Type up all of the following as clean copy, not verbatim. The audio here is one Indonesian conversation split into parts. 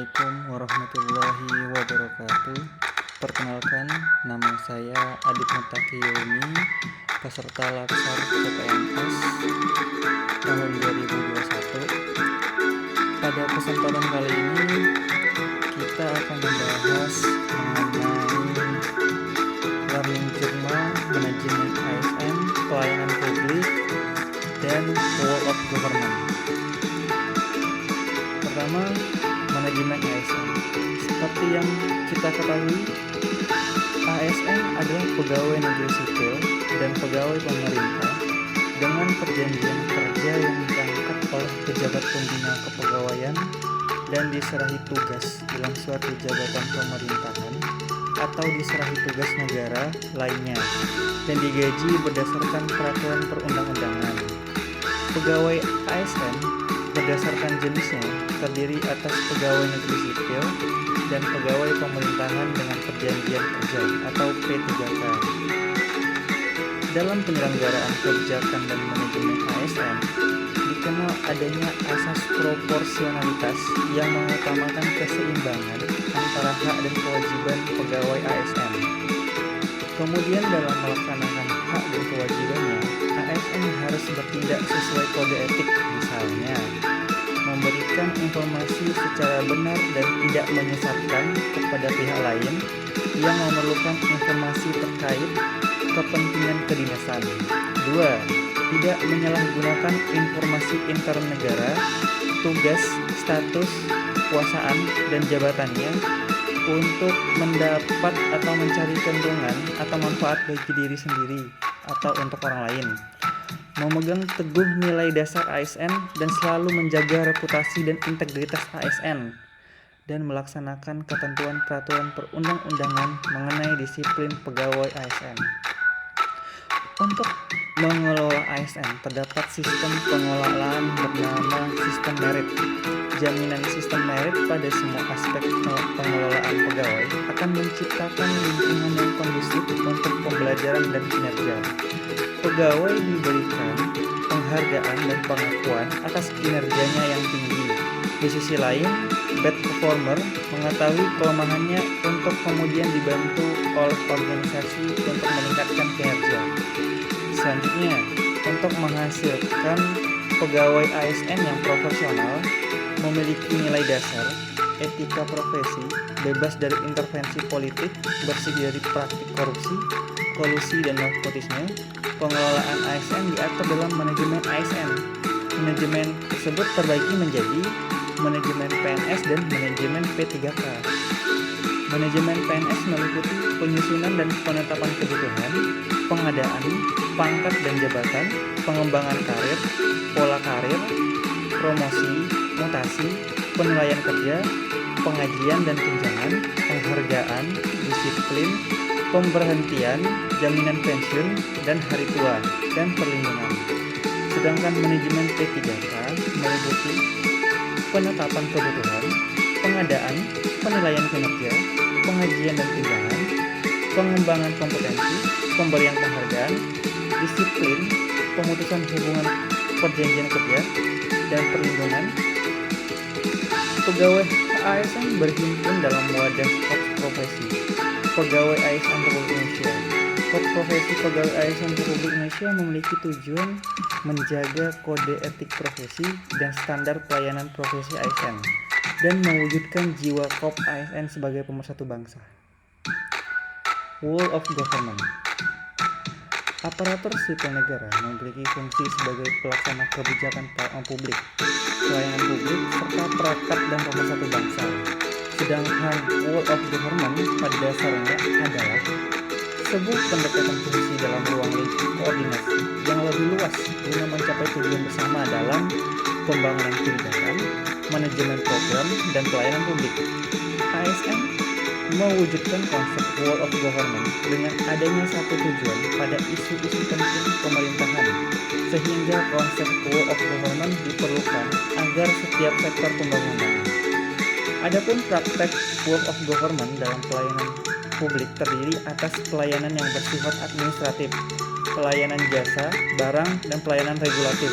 Assalamualaikum warahmatullahi wabarakatuh. Perkenalkan, nama saya Adit Mutaqiyomi, peserta Laksar CPNS tahun 2021. Pada kesempatan kali ini, kita akan membahas mengenai Learning Journal, Manajemen ASN, Pelayanan Publik, dan World of Government. Pertama, manajemen ASN. Seperti yang kita ketahui, ASN adalah pegawai negeri sipil dan pegawai pemerintah dengan perjanjian kerja yang diangkat oleh pejabat pembina kepegawaian dan diserahi tugas dalam suatu jabatan pemerintahan atau diserahi tugas negara lainnya dan digaji berdasarkan peraturan perundang-undangan. Pegawai ASN berdasarkan jenisnya terdiri atas pegawai negeri sipil dan pegawai pemerintahan dengan perjanjian kerja atau P3K. Dalam penyelenggaraan kebijakan dan manajemen ASN, dikenal adanya asas proporsionalitas yang mengutamakan keseimbangan antara hak dan kewajiban pegawai ASN. Kemudian dalam melaksanakan hak dan kewajibannya, ASN harus bertindak sesuai kode etik, misalnya memberikan informasi secara benar dan tidak menyesatkan kepada pihak lain yang memerlukan informasi terkait kepentingan kedinasan. 2. Tidak menyalahgunakan informasi internegara, tugas, status, kekuasaan, dan jabatannya untuk mendapat atau mencari keuntungan atau manfaat bagi diri sendiri atau untuk orang lain. Memegang teguh nilai dasar ASN dan selalu menjaga reputasi dan integritas ASN dan melaksanakan ketentuan peraturan perundang-undangan mengenai disiplin pegawai ASN. Untuk mengelola ASN terdapat sistem pengelolaan bernama sistem merit. Jaminan sistem merit pada semua aspek pengelolaan pegawai akan menciptakan lingkungan yang kondusif untuk pembelajaran dan kinerja. Pegawai diberikan penghargaan dan pengakuan atas kinerjanya yang tinggi. Di sisi lain, bad performer mengetahui kelemahannya untuk kemudian dibantu oleh organisasi untuk meningkatkan kinerja. Selanjutnya, untuk menghasilkan pegawai ASN yang profesional, memiliki nilai dasar, etika profesi, bebas dari intervensi politik, bersih dari praktik korupsi, kolusi dan nepotisme. Pengelolaan ASN diatur dalam manajemen ASN. Manajemen tersebut terbagi menjadi manajemen PNS dan manajemen P3K. Manajemen PNS meliputi penyusunan dan penetapan kebutuhan, pengadaan, pangkat dan jabatan, pengembangan karir, pola karir, promosi, mutasi, penilaian kerja, pengajian dan tunjangan, penghargaan, disiplin, pemberhentian, jaminan pensiun, dan hari tua, dan perlindungan. Sedangkan manajemen P3K meliputi penetapan kebutuhan, pengadaan, penilaian kinerja, pengajian dan tunjangan, pengembangan kompetensi, pemberian penghargaan, disiplin, pemutusan hubungan perjanjian kerja, dan perlindungan. Pegawai ASN berhimpun dalam wadah korps profesi Pegawai ASN Republik Indonesia. Korps profesi Pegawai ASN Republik Indonesia memiliki tujuan menjaga kode etik profesi dan standar pelayanan profesi ASN dan mewujudkan jiwa korps ASN sebagai pemersatu bangsa. World of Government. Aparatur sipil negara memiliki fungsi sebagai pelaksana kebijakan publik, pelayanan publik, serta perekat dan pemersatu bangsa. Sedangkan World of Government pada dasarnya adalah sebuah pendekatan fungsi dalam ruang lingkup koordinasi yang lebih luas guna mencapai tujuan bersama dalam pembangunan kebijakan, manajemen program, dan pelayanan publik. ASN mewujudkan konsep World of Government dengan adanya satu tujuan pada isu-isu penting pemerintahan, sehingga konsep World of Government diperlukan agar setiap sektor pembangunan. Adapun praktek World of Government dalam pelayanan publik terdiri atas pelayanan yang bersifat administratif, pelayanan jasa, barang, dan pelayanan regulatif.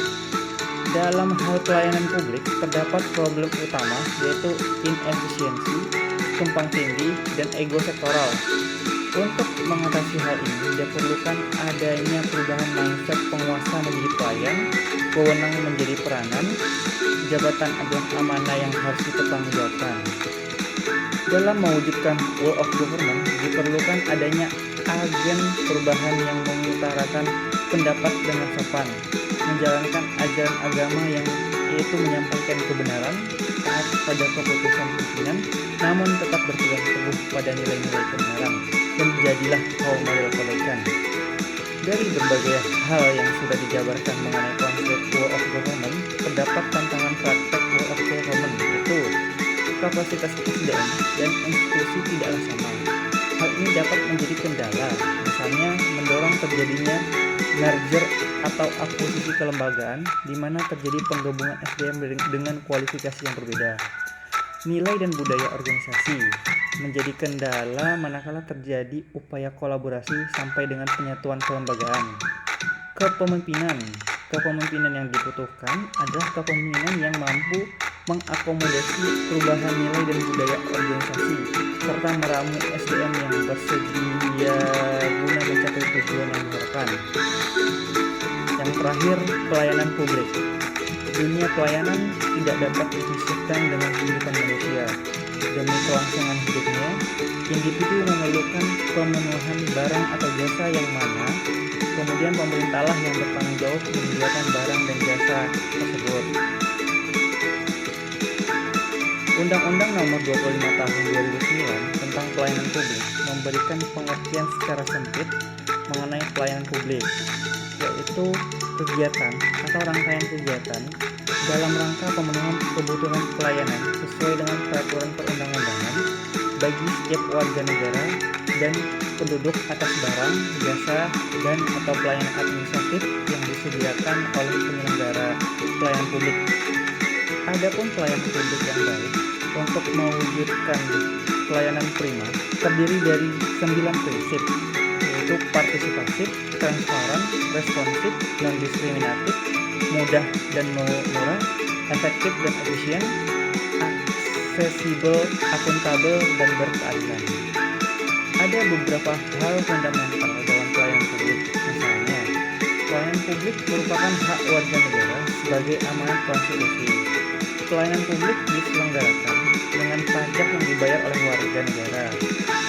Dalam hal pelayanan publik, terdapat problem utama yaitu inefisiensi, tumpang tindih, dan ego sektoral. Untuk mengatasi hal ini, diperlukan adanya perubahan mindset penguasa menjadi pelayan, wewenang menjadi peranan, jabatan adalah amanah yang harus dipertanggungjawabkan. Dalam mewujudkan whole of government, diperlukan adanya agen perubahan yang mengutarakan pendapat dengan sopan, menjalankan ajaran agama yang yaitu menyampaikan kebenaran, taat pada keputusan pimpinan, namun tetap berpegang teguh pada nilai-nilai kebenaran, dan jadilah kaum model kebaikan. Dari berbagai hal yang sudah dijabarkan mengenai konsep whole of government, terdapat tantangan praktek whole of government, yaitu kapasitas SDM dan institusi tidaklah sama. Hal ini dapat menjadi kendala, misalnya mendorong terjadinya merger atau akuisisi kelembagaan di mana terjadi penggabungan SDM dengan kualifikasi yang berbeda. Nilai dan budaya organisasi menjadi kendala manakala terjadi upaya kolaborasi sampai dengan penyatuan kelembagaan. Kepemimpinan yang dibutuhkan adalah kepemimpinan yang mampu mengakomodasi perubahan nilai dan budaya organisasi serta meramu SDM yang bersedia guna mencapai tujuan yang diharapkan. Yang terakhir, pelayanan publik. Dunia pelayanan tidak dapat dipisahkan dengan kehidupan manusia. Demi kelangsungan hidupnya, individu memerlukan pemenuhan barang atau jasa yang mana kemudian pemerintahlah yang bertanggung jawab menyediakan barang dan jasa tersebut. Undang-Undang Nomor 25 Tahun 2009 tentang Pelayanan Publik memberikan pengertian secara sempit mengenai pelayanan publik, yaitu kegiatan atau rangkaian kegiatan dalam rangka pemenuhan kebutuhan pelayanan sesuai dengan peraturan perundang-undangan bagi setiap warga negara dan penduduk atas barang, jasa, dan atau pelayanan administratif yang disediakan oleh penyelenggara pelayanan publik. Adapun pelayanan publik yang baik untuk mewujudkan pelayanan prima terdiri dari 9 prinsip, yaitu partisipatif, transparan, responsif, non-diskriminatif, mudah dan murah, efektif dan efisien, aksesibel, akuntabel, dan berkeadilan. Ada beberapa hal fundamental dalam pelayanan publik, misalnya pelayanan publik merupakan hak warga negara sebagai amanat konstitusi. Pelayanan publik diselenggarakan dengan pajak yang dibayar oleh warga negara.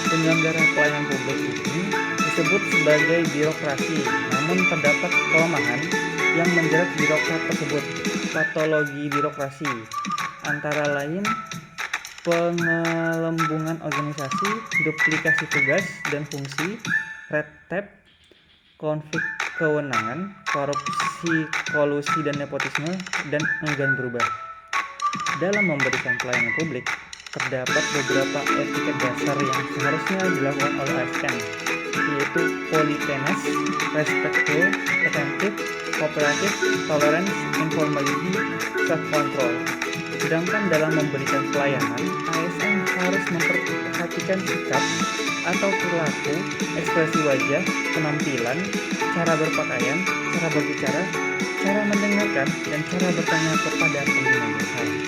Penyelenggara pelayanan publik ini disebut sebagai birokrasi, namun terdapat kelemahan yang menjerat birokrat tersebut. Patologi birokrasi antara lain pengelembungan organisasi, duplikasi tugas dan fungsi, red tape, konflik kewenangan, korupsi, kolusi, dan nepotisme, dan enggan berubah. Dalam memberikan pelayanan publik, terdapat beberapa etika dasar yang seharusnya dilakukan oleh ASN, yaitu politenes, respectful, attentive, kooperatif, tolerance, informality, self-control. Sedangkan dalam memberikan pelayanan, ASN harus memperhatikan sikap atau perilaku, ekspresi wajah, penampilan, cara berpakaian, cara berbicara, cara mendengarkan, dan cara bertanya kepada pengguna jasa.